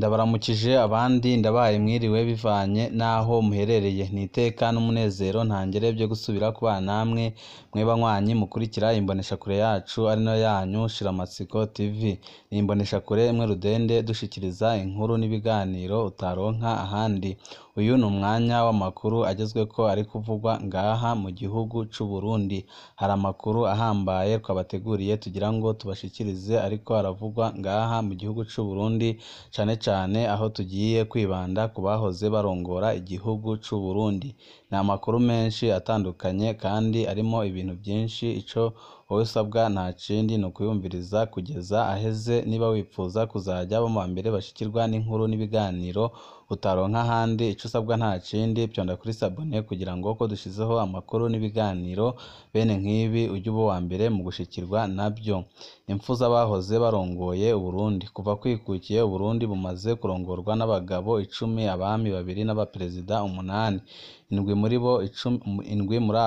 Ndabaramukije abandi ndabaye mwiriwe bivanye naho muherereye niteka n'umunezero ntangere byo gusubira kubana namwe mwe banywanyi mukurikira imboneshakure yacu ari no yanyu Shiramatsiko TV. Ni imboneshakure imwe rudende dushikiriza inkuru n'ibiganiro utaronka ahandi. Uyu ni umwanya w'amakuru agezweko ari kuvugwa ngaha mu gihugu c'u Burundi. Hari amakuru ahambaye twabateguriye tugira ngo tubashikirize ariko aravugwa ngaha mu gihugu c'u Burundi, cane aho tugiye kwibanda ku bahoze barongora igihugu c'u Burundi. Ni amakuru menshi atandukanye kandi arimo ibintu byinshi. Ico wowe usabwa nta kindi ni ukuyumviriza kugeza aheze. Niba wipfuza kuzajya bo mu mbere bashikirwa n'inkuru n'ibiganiro utaronka ahandi, ico usabwa nta kindi pyonda kuri sabone kugira ngo ko dushizeho amakuru n'ibiganiro bene nk'ibi ujye uba wa mbere mu gushikirwa nabyo. Impfu z'abahoze barongoye Uburundi. Kuva kwikukiye Uburundi bumaze kurongorwa n'abagabo 10, abami 2 n'abaperezida 8. Indwi muri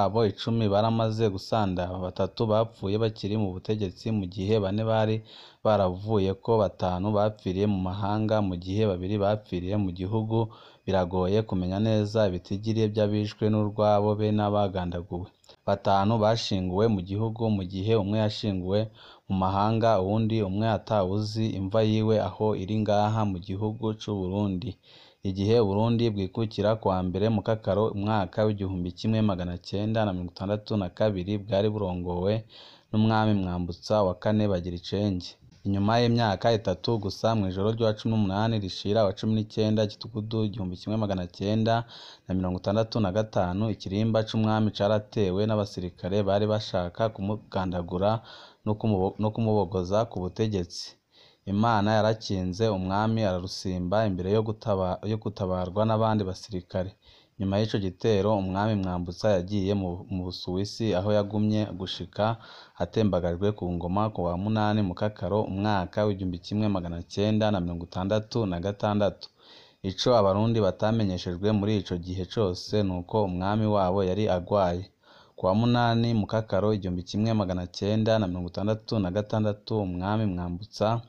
abo 10 baramaze gusandara, 3 bapfuye bakiri mu butegetsi mu gihe 4 bari baravuye ko 5 bapfiriye mu mahanga mu gihe 2 bapfiriye mu gihugu. Biragoye kumenya neza ibitigiri by'abishwe n'urwabo be n'abagandaguwe. 5 bashinguwe mu gihugu mu gihe umwe yashinguwe mu mahanga, uwundi umwe atawuzi imva yiwe aho iri ngaha mu gihugu c'u Burundi. Igihe Burundi bwikukira kwa mbere mu kakaro umwaka w'1962 bwari burongowe n'umwami Mwambutsa wa 4 Bagiricenge. Inyuma y'imyaka 3 gusa mw'ijoro rya 18 rishira wa 19 gitugudu 1965 ikirimba c'umwami caratewe n'abasirikare bari bashaka kumugandagura no kumubogoza ku butegetsi. Imana yarakinze umwami ararusimba imbere yo gutabarwa n'abandi basirikare. Nyuma y'ico gitero umwami Mwambutsa yagiye mu Busuwisi aho yagumye gushika atembagajwe ku ngoma ku wa 8 mu kakaro umwaka w'1966. Ico abarundi batamenyeshejwe muri ico gihe cose nuko umwami wabo yari agwaye. Ku wa 8 mu kakaro 1966 umwami Mwambutsa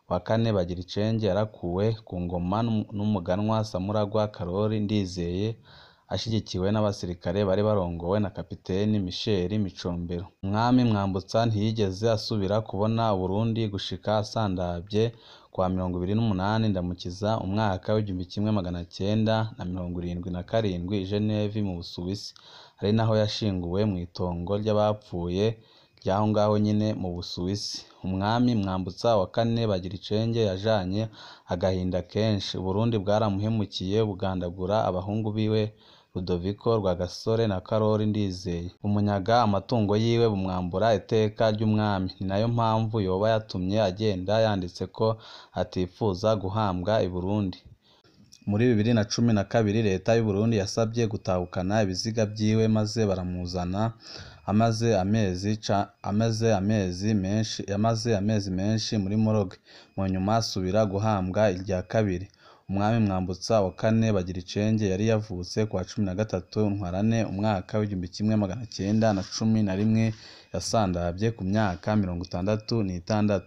wa 4 Bagiricenge yarakuwe ku ngoma n'umuganwa Samuragwa Karori Ndizeye ashigikiwe n'abasirikare bari barongowe na kapiteni Michel Micombero. Umwami Mwambutsa ntiyigeze asubira kubona Burundi gushika asandavye kwa 28 Ndamukiza umwaka w'1977 i Geneve mu Busuwisi, ari naho yashinguwe mu itongo ry'abapfuye ryaho ngaho nyine mu Busuwisi. Umwami Mwambutsa wa 4 Bagiricenge yajanye agahinda kenshi. Burundi bwaramuhemukiye bugandagura abahungu biwe Rudoviko Rwagasore na Karori Ndizeye, umunyaga amatungo yiwe bumwambura iteka ry'umwami. Ni nayo mpamvu yoba yatumye agenda yanditse ko atifuza guhambwa i Burundi. Muri 2012 leta y'u Burundi yasabye gutahukana ibiziga byiwe maze baramuzana. Amaze amezi menshi muri morgue, mu nyuma asubira guhambwa irya kabiri. Umwami Mwambutsa wa 4 Bagiricenge yari yavutse kwa 13 Ntwarante umwaka w'1911, yasandavye ku myaka 66.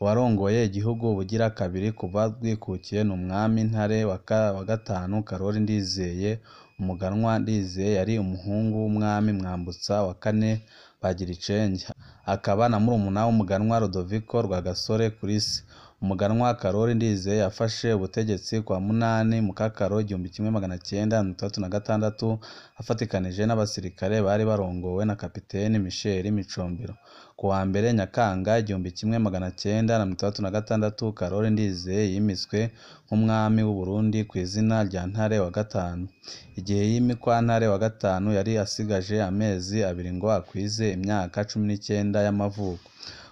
Uwarongoye igihugu bugira kabiri kuva bwikukiye ni umwami Ntare wa 5 Karori Ndizeye. Umuganwa Ndizeye yari umuhungu w'umwami Mwambutsa wa 4 Bagiricenge, akaba na murumuna w'umuganwa Rudoviko Rwagasore Kurisi. Umuganwa Karori Ndizeye yafashe ubutegetsi kwa 8 mu kakaro 1966 afatikanije n'abasirikare bari barongowe na kapiteni Michel Micombero. Ku wa mbere Nyakanga 1966 Karori Ndizeye yimitswe nk'umwami w'u Burundi ku izina rya Ntare wa 5. Igihe yimikwa Ntare wa 5 yari asigaje amezi 2 ngo akwize imyaka 19 y'amavuko.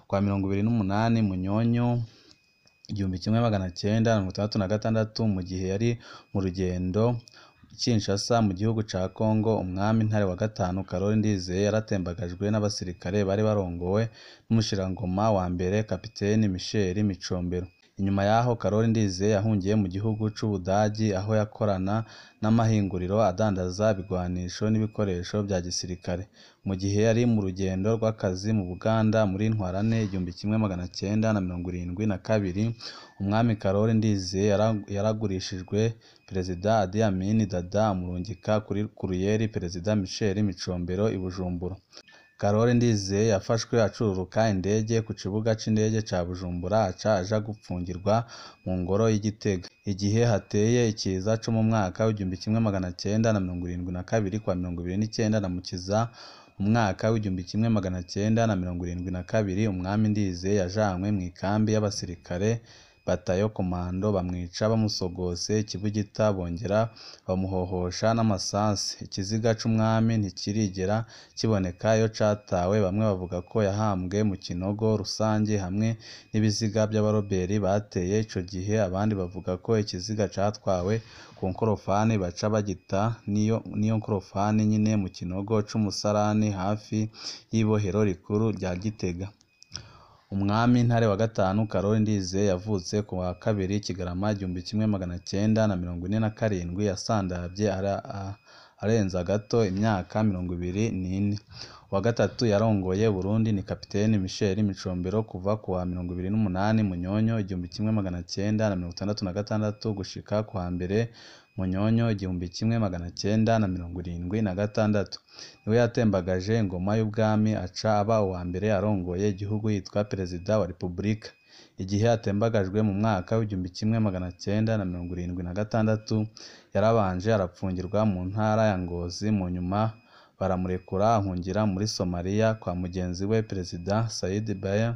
Kwa 28 Munyonyo 1966 mu gihe yari mu rugendo Kinshasa mu gihugu ca Congo, umwami Ntare wa 5 Karori Ndizeye yaratembagajwe n'abasirikare bari barongowe n'umushirangoma wa mbere kapiteni Michel Micombero. Inyuma yaho Karoli Ndizeye yahungiye mu gihugu c'Ubudagi aho yakorana n'amahinguriro adandaza ibigwanisho n'ibikoresho bya gisirikare. Mu gihe yari mu rugendo rw'akazi mu Buganda muri Ntwarante 1972, umwami Karoli Ndizeye yaragurishijwe Perezida Idi Amin Dada amurungika kuri kuruyeri Perezida Michel Micombero i Bujumbura. Karoli Ndizeye yafashwe acururuka indege ku kibuga c'indege ca Bujumbura aja gupfungirwa mu ngoro y'Igitega. Igihe hateye ikiza co mu mwaka w'1972 kwa 29 na Mukiza mu mwaka w'1972, umwami Ndizeye yajanywe mu ikambi y'abasirikare batayo komando bamwica bamusogose ikibugita, bongera bamuhohosha n'amasansi. Ikiziga c'umwami ntikirigera kiboneka iyo catawe. Bamwe bavuga ko yahambwe mu kinogo rusange hamwe n'ibiziga by'abaroberi bateye ico gihe, abandi bavuga ko ikiziga catwawe ku nkorofani baca bagita niyo nkorofani nyine mu kinogo c'umusarani hafi y'ibohero rikuru rya Gitega. Umwami Ntare wa gatanu Karoli Ndizeye yavutse ku wa 2 Kigarama 1947, yasandavye arenza gato imyaka 24. Wa gatatu yarongoye Burundi ni Kapiteni Michel Micombero kuva ku wa 28 Munyonyo 1966 gushika ku wa 1 Munyonyo 1976. Niwe yatembagaje ingoma y'ubwami aca aba uwa mbere arongoye igihugu yitwa Perezida wa Repubulika. Igihe atembagajwe mu mwaka w'1976, yarabanje arapfungirwa mu ntara ya Ngozi, mu nyuma baramurekura ahungira muri Somalia kwa mugenzi we Perezida Said Barre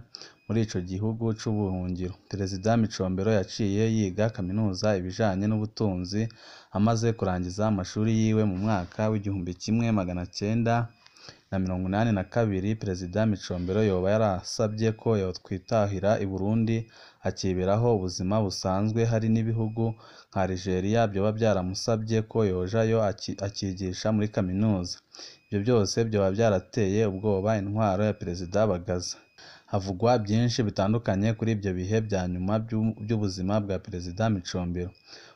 muri ico gihugu c'ubuhungiro. Perezida Micombero yaciye yiga kaminuza ibijanye n'ubutunzi. Amaze kurangiza amashuri yiwe mu mwaka w'1982, Perezida Micombero yoba yarasabye ko yotwitahira i Burundi akiberaho ubuzima busanzwe. Hari n'ibihugu nka Algeria byoba byaramusabye ko yojayo akigisha muri kaminuza. Ibyo byose byoba byarateye ubwoba intwaro ya Perezida Bagaza. Havugwa byinshi bitandukanye kuri ibyo bihe bya nyuma by'ubuzima bwa Perezida Micombero.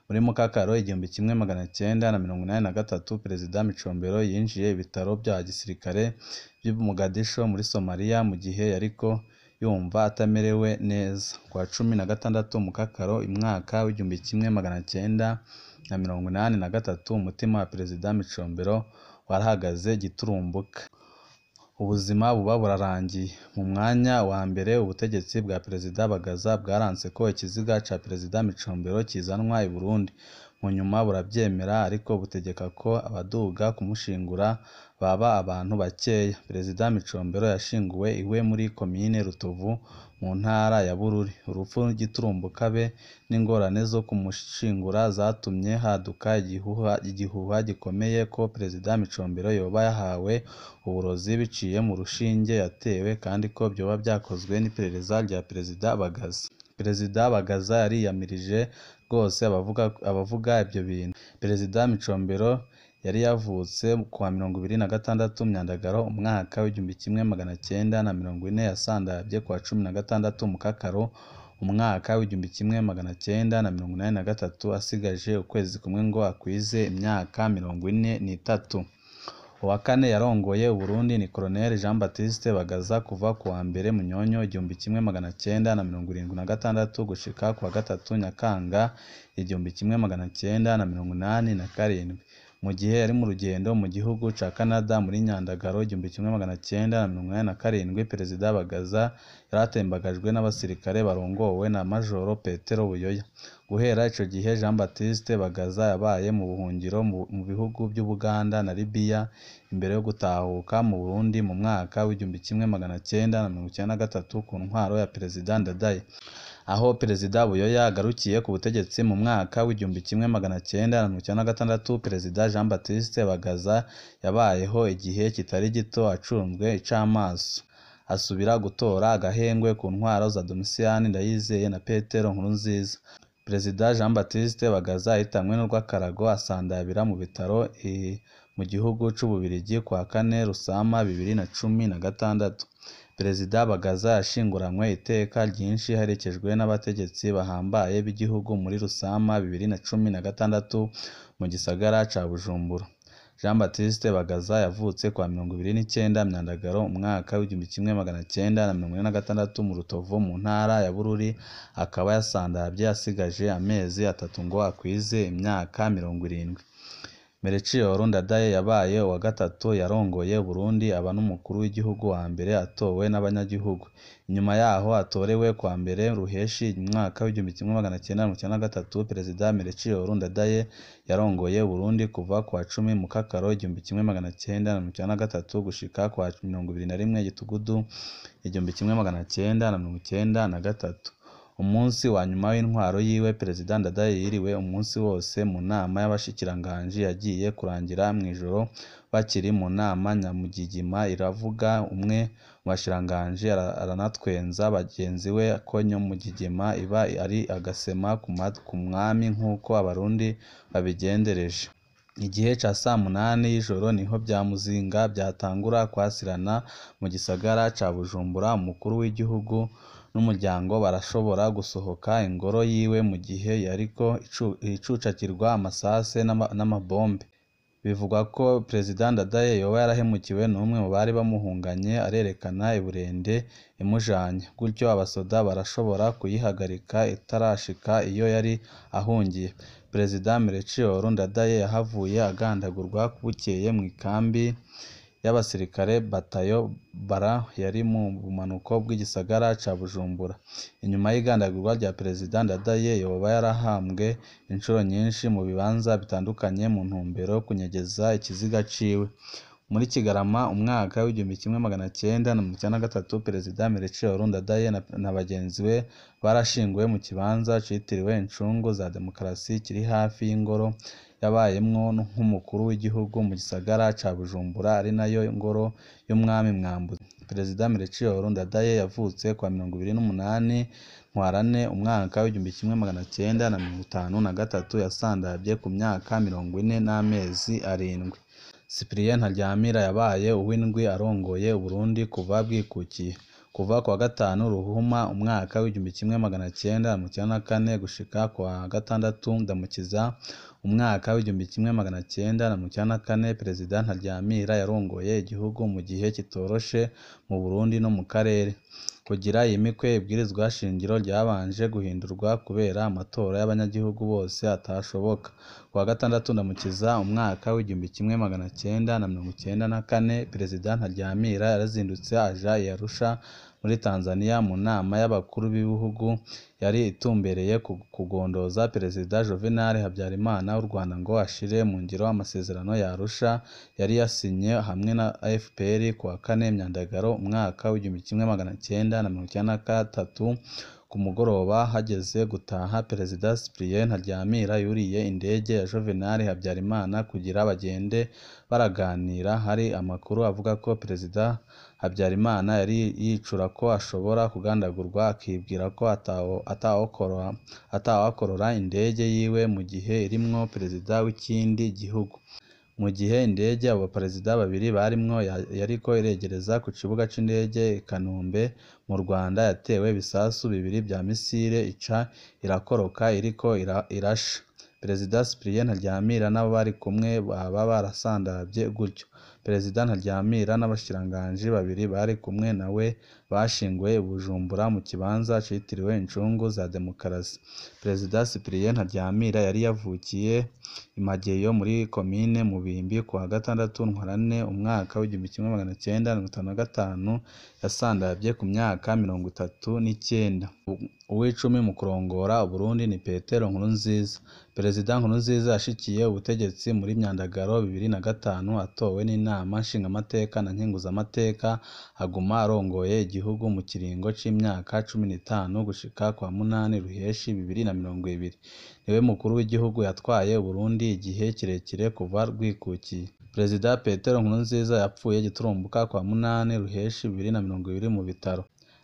Muri Mukakaro 1983, Perezida Micombero yinjiye ibitaro bya gisirikare by'i Mogadisho muri Somalia mu gihe yariko yumva atamerewe neza. Kwa 16 Mukakaro umwaka w'1983, umutima wa Perezida Micombero warahagaze giturumbuka, ubuzima buba burarangiye. Mu mwanya wa mbere ubutegetsi bwa Perezida Bagaza bwaranse ko ikiziga ca Perezida Micombero kizanwa i Burundi. Mu nyuma burabyemera, ariko butegeka ko abaduga kumushingura baba abantu bakeya. Perezida Micombero yashinguwe iwe muri komine Rutovu mu ntara ya Bururi. Urupfu giturumbuka be n'ingorane zo kumushingura zatumye haduka igihuha gikomeye ko Perezida Micombero yoba yahawe uburozi biciye mu rushinge yatewe, kandi ko byoba byakozwe n'iperereza rya Perezida Bagaza. Perezida Bagaza yariyamirije rwose abavuga ibyo bintu. Perezida Micombero yari yavutse ku wa 26 Myandagaro umwaka w'1940, yasandavye ku wa 16 Mukakaro umwaka w'1983, asigaje ukwezi kumwe ngo akwize imyaka 43. Uwa kane yarongoye Burundi ni Colonel Jean Baptiste Bagaza kuva ku wa 1 Munyonyo 1976 gushika ku wa 3 Nyakanga 1987. Mu gihe yari mu rugendo mu gihugu ca Canada muri Nyandagaro 1987, Perezida Bagaza yaratembagajwe n'abasirikare barongowe na Majoro Petero Buyoya. Guhera ico gihe Jean Baptiste Bagaza yabaye mu buhungiro mu bihugu by'Ubuganda na Libya imbere yo gutahuka mu Burundi mu mwaka w'1993 ku ntwaro ya Perezida Ndadaye. Aho Perezida Buyoya agarukiye ku butegetsi mu mwaka w'1996, Perezida Jean Baptiste Bagaza yabayeho igihe kitari gito acunzwe icamaso. Asubira gutora agahengwe ku ntwaro za Domitien Ndayizeye na Petero Nkurunziza. Perezida Jean Baptiste Bagaza yahitanwe n'urw'akarago asandabira mu bitaro mu gihugu c'Ububirigi kwa 4 Rusama 2016. Perezida Bagaza yashinguranywe iteka ryinshi aherekejwe n'abategetsi bahambaye b'igihugu muri Rusama 2016 mu gisagara ca Bujumbura. Jean Baptiste Bagaza yavutse kwa 29 Myandagaro umwaka w'1946 mu Rutovu mu ntara ya Bururi, akaba yasandavye asigaje amezi 3 ngo akwize imyaka 70. Melchior Ndadaye yabaye uwa gatatu yarongoye Burundi aba n'umukuru w'igihugu wa mbere atowe n'abanyagihugu. Inyuma yaho atorewe kwa mbere Ruheshi umwaka w'1993, Perezida Melchior Ndadaye yarongoye Burundi kuva kwa 10 Mukakaro 1993 gushika kwa 21 Gitugudu 1993. Umunsi wa nyuma w'intwaro yiwe, Perezida Ndadaye yiriwe umunsi wose mu nama y'abashikiranganji yagiye kurangira mw'ijoro bakiri mu nama nyamugigima iravuga. Umwe mu bashikiranganji aranatwenza bagenzi we ko nyamugigima iba ari agasema ku mwami nk'uko abarundi babigendereje. Igihe ca 8 y'ijoro niho bya muzinga byatangura kwasirana mu gisagara ca Bujumbura. Umukuru w'igihugu n'umuryango barashobora gusohoka ingoro yiwe mu gihe yariko icucakirwa amasase n'amabombe. Bivugwa ko Perezida Ndadaye yoba yarahemukiwe n'umwe mu bari bamuhunganye arerekana iburende imujanye, gutyo abasoda barashobora kuyihagarika itarashika iyo yari ahungiye. Perezida Melchior Ndadaye yahavuye agandagurwa bukeye mu ikambi y'abasirikare batayo bara yari mu bumanuko bw'igisagara ca Bujumbura. Inyuma y'igandagurwa rya Perezida Ndadaye yoba yarahambwe inshuro nyinshi mu bibanza bitandukanye mu ntumbero yo kunyegeza ikiziga ciwe. Muri Kigarama umwaka w'1993, Perezida Melchior Ndadaye na bagenzi be barashinguwe mu kibanza citiriwe Incungu za Demokarasi kiri hafi y'ingoro yabayemwo nk'umukuru w'igihugu mu gisagara ca Bujumbura, ari nayo ngoro y'umwami Mwambuzi. Perezida Melchior Ndadaye yavutse kwa 28 Ntwarante umwaka w'1953, yasandavye ku myaka 40 n'amezi 7. Cyprien Ntaryamira yabaye uw'indwi arongoye Uburundi kuva bwikukiye. Kuva kwa 5 Ruhuma umwaka w'1994 gushika kwa 6 Ndamukiza umwaka w'1994, Perezida Ntaryamira yarongoye igihugu mu gihe kitoroshe mu Burundi no mu karere. Kugira yimikwe ibwirizwa shingiro ryabanje guhindurwa kubera amatora y'abanyagihugu bose atashoboka. Kwa 6 Ndamukiza umwaka w'1994, Perezida Ntaryamira yarazindutse aja i Arusha muri Tanzania mu nama y'abakuru b'ibihugu yari itumbereye kugondoza Perezida Juvenal Habyarimana w'u Rwanda ngo ashire mu ngiro amasezerano ya Arusha yari yasinye hamwe na FPR kwa 4 Myandagaro umwaka w'1993. Ku mugoroba hageze gutaha, Perezida Cyprien Ntaryamira yuriye indege ya Juvenal Habyarimana kugira bagende baraganira. Hari amakuru avuga ko Perezida Habyarimana yari yicura ko ashobora kugandagurwa akibwira ko atawakorora indege yiwe mu gihe irimwo perezida w'ikindi gihugu. Mu gihe indege abo baperezida babiri barimwo yariko iregereza ku kibuga c'indege i Kanombe mu Rwanda, yatewe ibisasu 2 vya misile ica irakoroka iriko irasha. Perezida Cyprien Ntaryamira n'abo bari kumwe baba barasandavye gutyo. Perezida Ntaryamira n'abashikiranganji babiri bari kumwe nawe bashinguwe i Bujumbura mu kibanza citiriwe Incungu za Demokarasi. Perezida Cyprien Ntaryamira yari yavukiye i Mageyo muri komine Mubimbi kwa 6 Ntwarante umwaka w'1955, yasandavye ku myaka 39. Uw'icumi mu kurongora Uburundi ni Petero Nkurunziza. Perezida Nkurunziza yashikiye ubutegetsi muri Myandagaro 2005 atowe n'inama nshingamateka na nkenguzamateka, aguma arongoye igihugu mu kiringo c'imyaka 15 gushika kwa 8 Ruheshi 2020. Niwe mukuru w'igihugu yatwaye Uburundi igihe kirekire kuva rwikukiye. Perezida Petero Nkurunziza yapfuye giturumbuka kwa 8 Ruheshi 2020 mu bitaro.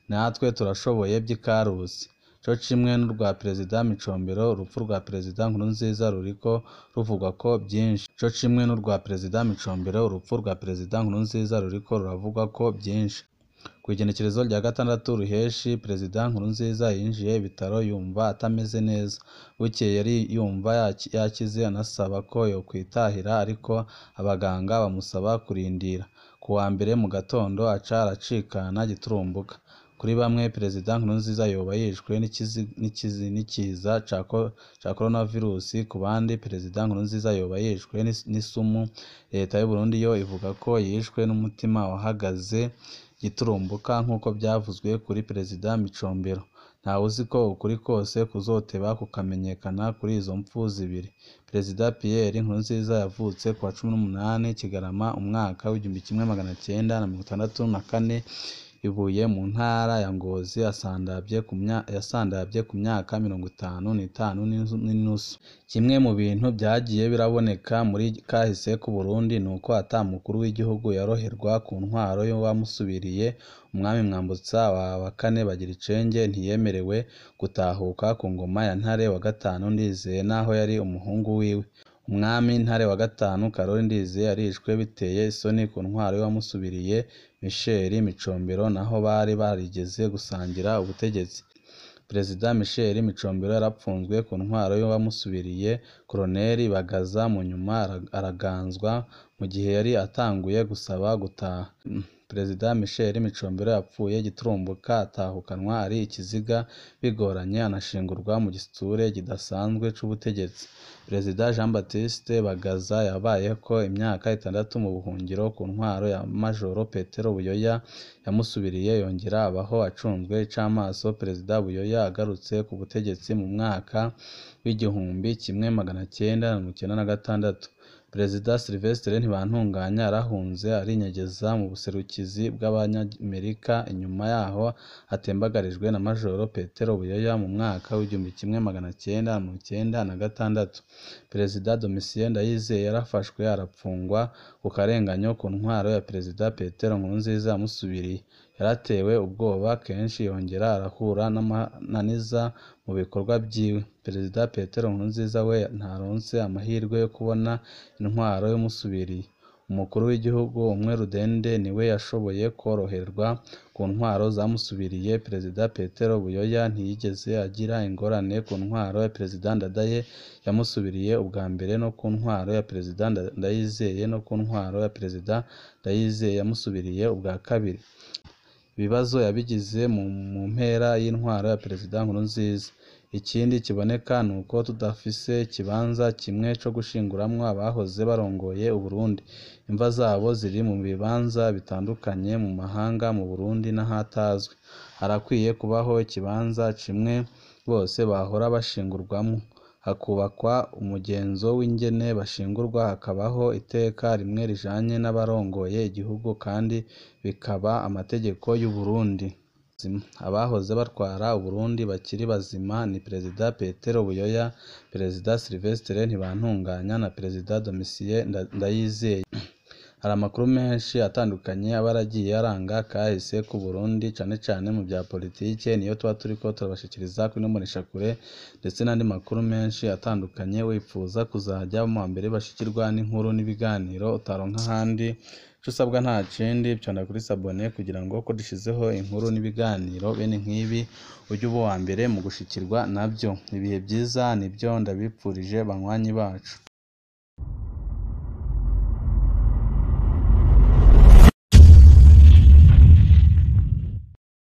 Natwe turashoboye by'Ikarusi. co kimwe n'urwa Perezida Micombero. Urupfu rwa Perezida Nkurunziza ruriko ruvugwa ko byinshi. Co kimwe n'urwa Perezida Micombero, urupfu rwa Perezida Nkurunziza ruriko ruravugwa ko byinshi. Kw'igenekerezo rya 6 Ruheshi, Perezida Nkurunziza yinjiye ibitaro yumva atameze neza. Bukeye yari yumva yakize, anasaba ko yokwitahira, ariko abaganga bamusaba kurindira. Ku wa mbere mu gatondo aca aracikana giturumbuka. Kuri bamwe, Perezida Nkurunziza yoba yishwe n'ikiza ca coronavirus. Ku bandi, Perezida Nkurunziza yoba yishwe n'isumu. Leta y'u Burundi yo ivuga ko yishwe n'umutima wahagaze giturumbuka nk'uko byavuzwe kuri Perezida Micombero. Ntawe uzi ko ukuri kose kuzoteba kukamenyekana kuri izo mpfu zibiri. Perezida Pierre Nkurunziza yavutse ku wa 18 Kigarama umwaka w'1964 Ibuye mu ntara ya Ngozi. Yasandavye ku myaka 55 n'inusu. Kimwe mu bintu byagiye biraboneka muri kahise ku Burundi nuko ata mukuru w'igihugu yoroherwa ku ntwaro y'uwamusubiriye. Umwami Mwambutsa wa kane Bagiricenge ntiyemerewe gutahuka ku ngoma ya Ntare wa gatanu Ndizeye naho yari umuhungu wiwe. Umwami Ntare wa gatanu Karoli Ndizeye yarishwe biteye isoni ku ntwaro y'uwamusubiriye Michel Micombero, naho bari barigeze gusangira ubutegetsi. Perezida Michel Micombero yarapfunzwe ku ntwaro y'uwamusubiriye Koloneli Bagaza, mu nyuma araganzwa mu gihe yari atanguye gusaba gutaha. Perezida Michel Micombero yapfuye giturumbuka, atahukanwa ari ikiziga bigoranye, anashingurwa mu gisture kidasanzwe c'ubutegetsi. Perezida Jean Baptiste Bagaza yabayeko imyaka 6 mu buhungiro ku ntwaro ya Majoro Petero Buyoya yamusubiriye, yongera abaho acunzwe icamaso. Perezida Buyoya agarutse ku butegetsi mu mwaka w'1996. Perezida Sylvestre Ntibantunganya yarahunze arinyegeza mu buserukizi bw'Abanyamerika. Inyuma yaho atembagarijwe na Majoro Petero Buyoya mu mwaka w'1996. Perezida Domitien Ndayizeye yarafashwe arapfungwa ku karenganyo ku ntwaro ya Perezida Petero Nkurunziza yamusubiriye. Yaratewe ubwoba kenshi, yongera arahura n'amananiza mu bikorwa byiwe. Perezida Petero Nkurunziza we ntaronse amahirwe yo kubona intwaro y'umusubiriye. Umukuru w'igihugu umwe rudende niwe yashoboye koroherwa ku ntwaro zamusubiriye. Perezida Petero Buyoya ntiyigeze agira ingorane ku ntwaro ya Perezida Ndadaye yamusubiriye ubwa mbere, no ku ntwaro ya Perezida Ndayizeye no ku ntwaro ya Perezida Ndayizeye yamusubiriye ubwa kabiri. Ibibazo yabigize mu mpera y'intwaro ya Perezida Nkurunziza. Ikindi kiboneka nuko tudafise ikibanza kimwe co gushinguramwo abahoze barongoye Uburundi. Imva zabo ziri mu bibanza bitandukanye mu mahanga, mu Burundi n'ahatazwi. Harakwiye kubaho ikibanza kimwe bose bahora bashingurwamwo, hakubakwa umugenzo w'ingene bashingurwa, hakabaho iteka rimwe rijanye n'abarongoye igihugu, kandi bikaba amategeko y'u Burundi. Abahoze batwara Uburundi bakiri bazima ni Perezida Petero Buyoya, Perezida Sylvestre Ntibantunganya na Perezida Domitien Ndayizeye. Hari amakuru menshi atandukanye aba yaragiye aranga kahise ku Burundi, cane cane mu bya politike, niyo tuba turiko turabashikiriza kuri mboneshakure, ndetse n'andi makuru menshi atandukanye. Wipfuza kuzajya mu mbere bashikirwa n'inkuru n'ibiganiro utaronka ahandi, ico usabwa nta kindi cyanda kuri sabone, kugira ngo ko dushizeho inkuru n'ibiganiro bene nk'ibi ujye uba wa mbere mu gushikirwa nabyo. Ibihe byiza nibyo ndabipfurije banywanyi bacu.